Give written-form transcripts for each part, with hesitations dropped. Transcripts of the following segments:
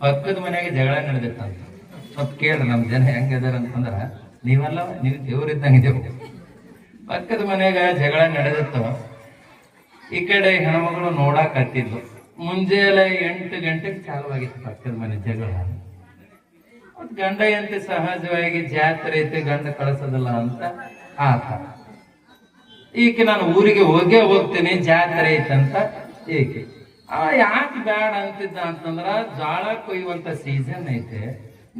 ಪಕ್ಕದ ಮನೆಯಾಗ ಜಗಳ ನಡೆದಿತ್ತಂತ. ಸ್ವಲ್ಪ ಕೇಳ್ರಿ ನಮ್ ಜನ ಹೆಂಗದಾರ ಅಂತಂದ್ರ, ನೀವು ದೇವ್ರಿದ್ದಂಗಿದ್ದೇವು. ಪಕ್ಕದ ಮನೆಯಾಗ ಜಗಳ ನಡೆದಿತ್ತು. ಈ ಕಡೆ ಹೆಣ್ಮಗಳು ನೋಡಾಕ್ ಹತ್ತಿದ್ಲು. ಮುಂಜಾನೆ 8 ಗಂಟೆಗೆ ಚಾಲುವಾಗಿತ್ತು ಪಕ್ಕದ ಮನೆ ಜಗಳ. ಗಂಡ ಎಂತ ಸಹಜವಾಗಿ ಜಾತ್ರೆ ಐತೆ, ಗಂಡ ಕಳಿಸೋದಿಲ್ಲ ಅಂತ ಆತ. ಈಕೆ ನಾನು ಊರಿಗೆ ಹೋಗ್ತೇನೆ, ಜಾತ್ರೆ ಐತಂತ ಈಕೆ. ಯಾಕೆ ಬ್ಯಾಡ ಅಂತಿದ್ದ ಅಂತಂದ್ರ, ಜೋಳ ಕೊಯ್ಯುವಂತ ಸೀಸನ್ ಐತೆ,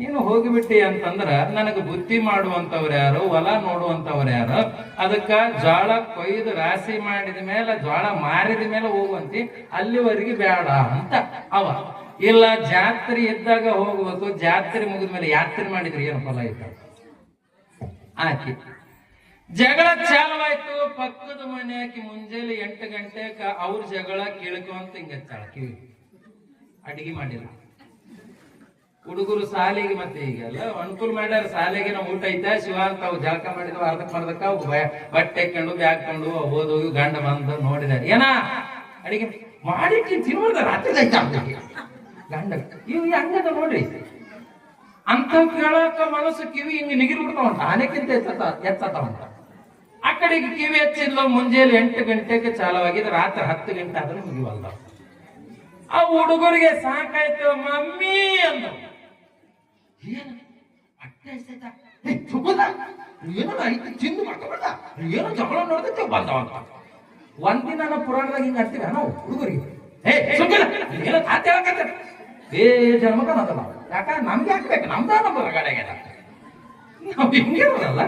ನೀನು ಹೋಗಿಬಿಟ್ಟಿ ಅಂತಂದ್ರ ನನಗೆ ಬುದ್ಧಿ ಮಾಡುವಂತವ್ರು ಯಾರು, ಹೊಲ ನೋಡುವಂತವ್ರು ಯಾರು, ಅದಕ್ಕ ಜೋಳ ಕೊಯ್ದು ರಾಶಿ ಮಾಡಿದ ಮೇಲೆ, ಜೋಳ ಮಾರಿದ ಮೇಲೆ ಹೋಗುವಂತಿ, ಅಲ್ಲಿವರೆಗೆ ಬೇಡ ಅಂತ ಅವ. ಇಲ್ಲ ಜಾತ್ರೆ ಇದ್ದಾಗ ಹೋಗ್ಬೇಕು, ಜಾತ್ರೆ ಮುಗಿದ ಮೇಲೆ ಯಾತ್ರೆ ಮಾಡಿದ್ರೆ ಏನು ಫಲ ಐತ? ಆಕಿ ಜಗಳ ಚಾಲವಾಯ್ತು. ಪಕ್ಕದ ಮನೆಯಾಕಿ ಮುಂಜಾನೆ 8 ಗಂಟೆಗ ಅವ್ರ ಜಗಳ ಕೇಳ್ಕೊಂತ ಹಿಂಗಚ್ಚಾಳ. ಕಿವಿ ಅಡಿಗೆ ಮಾಡಿಲ್ಲ. ಹುಡುಗರು ಸಾಲಿಗೆ ಮತ್ತೆ ಈಗೆಲ್ಲ ಅನುಕೂಲ ಮಾಡ್ಯಾರ, ಸಾಲಿಗೆ ನಾವು ಊಟ ಐತ ಶಿವ ಅಂತ ಅವು ಜಳಕ ಮಾಡಿದ್ವು, ಅರ್ಧಕ್ಕ ಬಟ್ಟೆ ಹಾಕೊಂಡು ಬ್ಯಾಗ್ ಕೊಂಡು ಓದೋಗಿ ಗಂಡ ಬಂದು ನೋಡಿದ, ಏನ ಅಡಿಗೆ ಮಾಡಿ ತಿನ್ನುವುದ ರಾತ್ರಿ ಗಂಡ ಇವ್ ಹಂಗದ ನೋಡ್ರಿ ಅಂತ ಕೇಳಕ ಮನಸ್ಸು ಕಿವಿ ಹಿಂಗ ನಿಗಿರಿ ಬಿಡ್ತಾವಂತ, ಆನೆಕ್ಕಿಂತ ಎತ್ತತಾವಂತ. ಆ ಕಡೆಗೆ ಕಿವಿ ಹಚ್ಚಿದ್ಲು. ಮುಂಜಾನೆ 8 ಗಂಟೆಗೆ ಚಾಲುವಾಗಿದ್ದು, ರಾತ್ರಿ 10 ಗಂಟೆ ಆದ್ರೂ ಮುಗಿವಲ್ಲ. ಆ ಹುಡುಗರಿಗೆ ಸಾಕಾಯ್ತು. ಮಮ್ಮಿ ಅಂದ, ಏನು ಚಿಂದು ಮಾಡ್ಕೋಬೇಡ, ಏನೋ ಜಗಳ ನೋಡಿದ್ರೆ ಬಂದವಂತ. ಒಂದಿನ ನಾವು ಪುರಾಣದಾಗ ಹಿಂಗ ಅಂತೀವಿ ನಾವು ಹುಡುಗರಿಗೆ, ಏನೋ ತಾತ ಹೇಳಕತ್ತ ಜನ್ಮಕ ನಾವು ಯಾಕ ನಮ್ಗೆ ಹಾಕ್ಬೇಕು, ನಮ್ದ ನಮ್ಮ ಹೊರಗಡೆಗೆ ನಾವು ಹಿಂಗಿರೋದಲ್ಲ.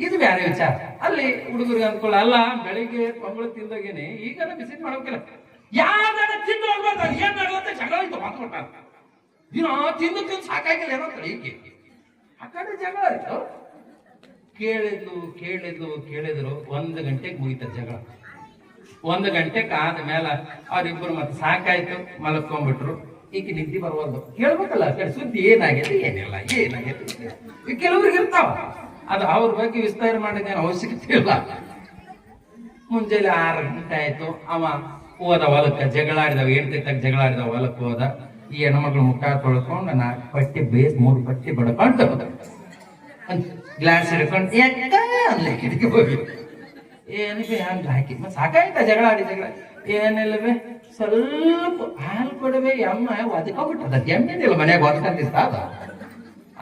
ಇದು ಬೇರೆ ವಿಚಾರ. ಅಲ್ಲಿ ಹುಡುಗರಿಗೆ ಅಂದ್ಕೊಳ್ಳ, ಅಲ್ಲ ಬೆಳಿಗ್ಗೆ ಪಂಬಳ ತಿಂದಾಗೇನೆ ಈಗ ಬಿಸಿಟ್ ಮಾಡ್ಬೇಕಿಲ್ಲ, ಯಾವ್ದಾರ ತಿಂದು ಹೋಗ್ಬಾರ್ದು, ಏನ್ ಮಾಡ್ಲತ್ತ ಜಗಳ ಇತ್ತು ಮಾತಾಡ್ತಾರ. ದಿನ ತಿಂದು ಸಾಕಾಗಿಲ್ಲ ಏನೋ ಈಕೆ. ಆ ಕಡೆ ಜಗಳ ಆಯ್ತು. ಕೇಳಿದ್ರು 1 ಗಂಟೆಗೆ ಮುಗಿತ ಜಗಳ. 1 ಗಂಟೆಗೆ ಆದ್ಮೇಲೆ ಅವ್ರಿಬ್ಬರು ಮತ್ತೆ ಸಾಕಾಯ್ತು, ಮಲ್ಕೊಂಡ್ಬಿಟ್ರು. ಈಕೆ ನಿದ್ದೆ ಬರುವಲ್ದು. ಕೇಳ್ಬೇಕಲ್ಲ ಕಡೆ ಸುದ್ದಿ ಏನಾಗೈತಿ ಏನಿಲ್ಲ. ಕೆಲವ್ರಿಗೆ ಇರ್ತಾವ, ಅದು ಅವ್ರ ಬಗ್ಗೆ ವಿಸ್ತಾರ ಮಾಡಿದೇನು ಅವಶ್ಯಕತೆ ಇಲ್ಲ. ಮುಂಜಾನೆ 6 ಗಂಟೆ ಆಯ್ತು. ಅವ ಹೋದ ಹೊಲಕ್ಕ, ಜಗಳಾಡಿದವ ಹೇಳ್ತಿದ್ದಾಗ ಜಗಳಾಡಿದವ ಹೊಲಕ್ಕೆ ಹೋದ. ಈ ಹೆಣ್ಮಕ್ಳು ಮುಖ ತೊಳ್ಕೊಂಡು 4 ಪಟ್ಟಿ ಬೇಸ್ 3 ಪಟ್ಟಿ ಬಡ್ಕೊಂಡು ಗ್ಲಾಸ್ ಹಿಡ್ಕೊಂಡು ಅಲ್ಲೇ ಕಿಟಕಿ ಹೋಗಿ ಏನಕ್ಕೆ ಹಂಗ ಹಾಕಿ ಮತ್ತೆ ಸಾಕಾಯ್ತ ಜಗಳ. ಏನಿಲ್ಲವೇ ಸ್ವಲ್ಪ ಹಾಲು ಕೊಡವೆ, ಎಮ್ಮ ಒದಕೊಂಡ್ಬಿಟ್ಟದ. ಎಮ್ಮಿದಿಲ್ಲ ಮನ್ಯಾಗ ಒದ್ಕೊಂಡಿದ್ದ ಅದ.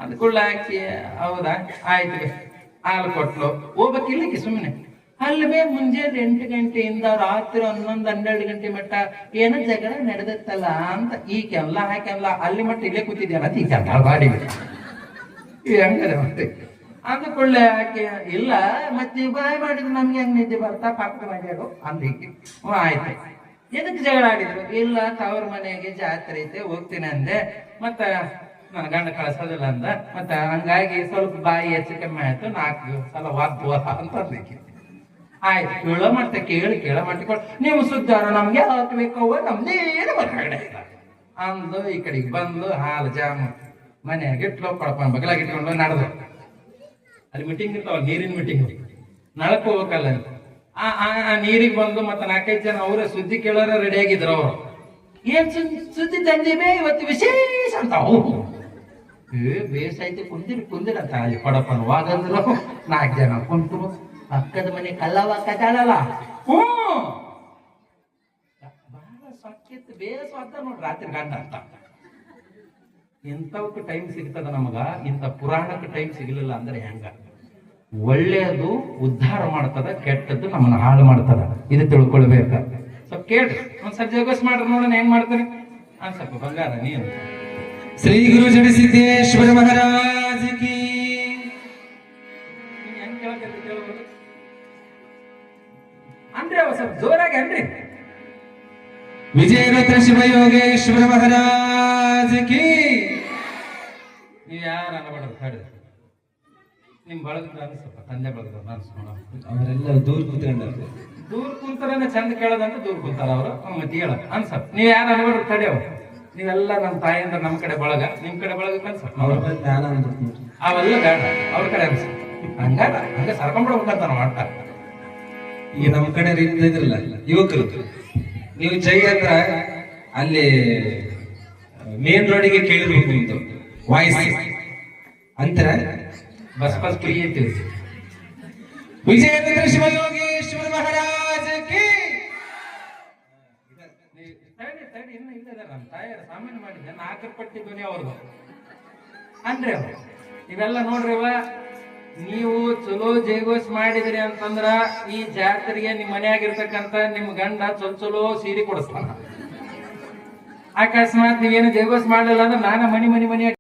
ಅಂದ್ಕೊಳ್ಳ ಹಾಕಿ, ಹೌದಾ ಆಯ್ತು ಹಾಲು ಕೊಟ್ಲು. ಹೋಗ್ಬೇಕಿಲ್ಲಕ್ಕೆ ಸುಮ್ಮನೆ ಅಲ್ವೇ. ಮುಂಜಾನೆ 8 ಗಂಟೆಯಿಂದ ರಾತ್ರಿ 11-12 ಗಂಟೆ ಮಟ್ಟ ಏನೋ ಜಗಳ ನಡೆದತ್ತಲ್ಲ ಅಂತ ಈ ಕೆಲ್ಲ ಹಾಕೆಲ್ಲ ಅಲ್ಲಿ ಮಟ್ಟ ಇಲ್ಲೇ ಕೂತಿದ್ಯಲ್ಲ ಈ ಕೆಲ್ಲ ಬಾಡಿ ಹಂಗದೆ ಮತ್ತೆ ಅಂದ್ಕೊಳ್ಳೆ ಆಕೆ. ಇಲ್ಲ ಮತ್ತೆ ಬಾಯ್ ಮಾಡಿದ್ರು ನಮ್ಗೆ ಹೆಂಗ್ ನಿದ್ದೆ ಬರ್ತಾ ಪಕ್ಕ ಮಾಡ್ಯಾರು ಅಂದೀಕೆ. ಆಯ್ತು. ಎದಕ್ಕೆ ಜಗಳ ಆಡಿದ್ರು? ಇಲ್ಲ ತವ್ರ ಮನೆಗೆ ಜಾತ್ರೆ ಐತೆ ಹೋಗ್ತೀನಿ ಅಂದೆ, ಮತ್ತ ನನ್ನ ಗಂಡ ಕಳ್ಸೋದಿಲ್ಲ ಅಂದ, ಮತ್ತ ಹಂಗಾಗಿ ಸ್ವಲ್ಪ ಬಾಯಿ ಹೆಚ್ಚು ಕಮ್ಮಿ ಆಯ್ತು, 4 ಸಲ ವಾದ್ವ ಅಂತ ಅಂದೀಕೆ. ಆಯ್ತು, ಕೇಳ ಮಾಡ್ಕೊಳ್ ನೀವು ಸುದ್ದಾರ ನಮ್ಗೆ ಹಾಕ್ಬೇಕವ್ವ, ನಮ್ದೇನು ಹೊರಗಡೆ ಅಂದು ಈ ಕಡೆಗೆ ಬಂದು ಹಾಲು ಜಾಮು ಮನೆಯಾಗ ಇಟ್ಲು, ಕೊಳಪ ಬಗಲಾಗ ಇಟ್ಕೊಂಡು ನಡೆದು. ಅಲ್ಲಿ ಮೀಟಿಂಗ್ ಇರ್ತಾವ, ನೀರಿನ ಮೀಟಿಂಗ್, ನಳಕ್ ಹೋಗ್ಬೇಕಲ್ಲ. ಆ ನೀರಿಗೆ ಬಂದು ಮತ್ತೆ 4-5 ಜನ ಅವರೇ ಸುದ್ದಿ ಕೇಳೋರ ರೆಡಿ ಆಗಿದ್ರು. ಅವರು ಏನ್ ಸುದ್ದಿ ತಂದಿವೆ ಇವತ್ತು ವಿಶೇಷ ಅಂತ. ಬೇಸ್ ಐತಿ ಕುಂದಿರ ಅಂತ ಅಲ್ಲಿ ಕೊಡಪ್ಪನ ವಾಗಂದ್ರು 4 ಜನ ಕುಂತರು. ಪಕ್ಕದ ಮನೆ ಕಲ್ಲವ ಕದ್ದಾಳಲ್ಲ, ಬಹಳ ಸೊಕ್ಕಿತ್ತು ಬೇಸ್ ಅಂತ ನೋಡ್ರಿ. ರಾತ್ರಿ ಗಂಡ ಅಂತ ಇಂಥವಕ್ಕೆ ಟೈಮ್ ಸಿಗ್ತದ ನಮಗ, ಇಂಥ ಪುರಾಣಕ್ಕೆ ಟೈಮ್ ಸಿಗಲಿಲ್ಲ ಅಂದ್ರೆ ಹೆಂಗ? ಒಳ್ಳೆಯದು ಉದ್ಧಾರ ಮಾಡ್ತದ, ಕೆಟ್ಟದ್ದು ನಮ್ಮನ್ನ ಹಾಳು ಮಾಡ್ತದ. ಇದು ತಿಳ್ಕೊಳ್ಬೇಕ. ಸ್ವಲ್ಪ ಕೇಳ್ರಿ, ಒಂದ್ಸರಿ ಜೋಗಸ್ ಮಾಡ್ರಿ ನೋಡೋಣ ಹೆಂಗ್ ಮಾಡ್ತಾರೆ. ಸ್ವಲ್ಪ ಬಂಗಾರ ನೀನು ಶ್ರೀ ಗುರು ಜಡಸಿದ್ದೇಶ್ವರ ಮಹಾರಾಜ ಕಿ. ಹೆಂಗ್ ಕೇಳಕ್ಕೆ ಅಂದ್ರೆ ಅವ ಸ್ವಲ್ಪ ಜೋರಾಗಿ ಅನ್ರಿ. ವಿಜಯರತ್ನ ಶಿವಯೋಗೇಶ್ವರ ಮಹಾರಾಜ ಕಿ. ನೀವು ಯಾರು ಅನ್ನಬಾರ್ದು ಹೇಳಿ. ನಿಮ್ ಬಳಗದ ಅನ್ಸಪ್ಪ, ತಂದೆ ಬಳಗದ ಅನ್ಸೋಣ. ಅವರೆಲ್ಲ ದೂರ ಕೂತ್ಕೊಂಡ್ರೆ ದೂರ ಕುಂತಾರ ಚಂದ ಕೇಳೋದಂತ ದೂರ ಕುಂತಾರ ಅವರು. ಮತ್ತೆ ಹೇಳ ಅನ್ಸಪ್. ನೀವ್ ಯಾರು ಅನ್ಬಾರ್ದು ತಡೆಯವ. ನೀವೆಲ್ಲ ನಮ್ಮ ತಾಯಿ ಅಂದ್ರೆ ನಮ್ಮ ಕಡೆ ಬಳಗ, ನಿಮ್ ಕಡೆ ಬಳಗ ಅನ್ಸಪ್. ಅವೆಲ್ಲ ಬೇಡ, ಅವ್ರ ಕಡೆ ಅನ್ಸಪ್. ಹಂಗ ಸರ್ಕೊಂಡ್ಬಿಡ್ಬೇಕಂತ ನಾವು ಆಟ. ಈಗ ನಮ್ಮ ಕಡೆ ಇದ್ರಲ್ಲ ಯುವಕರು, ನೀವು ಜೈ ಅಂದ್ರ ಅಲ್ಲಿ ಮೇನ್ ರೋಡಿಗೆ ಕೇಳಿರ್ಬೇಕು ಒಂದು ವಾಯ್ಸ್ ಅಂತರ ಬಸ್ ಬಸ್ ಫ್ರೀ ಐತಿ ವಿಜಯೇಂದ್ರ ಶಿವಯೋಗೇಶ್ವರ ಮಹಾರಾಜ್ ಕಿ ತಡಿ ಇನ್ನ ಇಲ್ಲದ ನಮ್ಮ ತಾಯಿಯರ ಸಾಮಾನ್ಯ ಮಾಡಿದ್ದೆ 4 ಪಟ್ಟಿ ಧ್ವನಿ ಅವ್ರದ್ದು ಅಂದ್ರೆ ಇವೆಲ್ಲ ನೋಡ್ರಿವ ನೀವು ಚಲೋ ಜಯಘೋಷ್ ಮಾಡಿದ್ರಿ ಅಂತಂದ್ರ ಈ ಜಾತ್ರೆಗೆ ನಿಮ್ ಮನೆಯಾಗಿರ್ತಕ್ಕಂತ ನಿಮ್ ಗಂಡ ಚಲೋ ಸೀರೆ ಕೊಡಿಸ್ತಾನ. ಅಕಸ್ಮಾತ್ ನೀವೇನು ಜಯಘೋಷ್ ಮಾಡ್ಲಿಲ್ಲ ಅಂದ್ರೆ ನಾನ ಮನಿ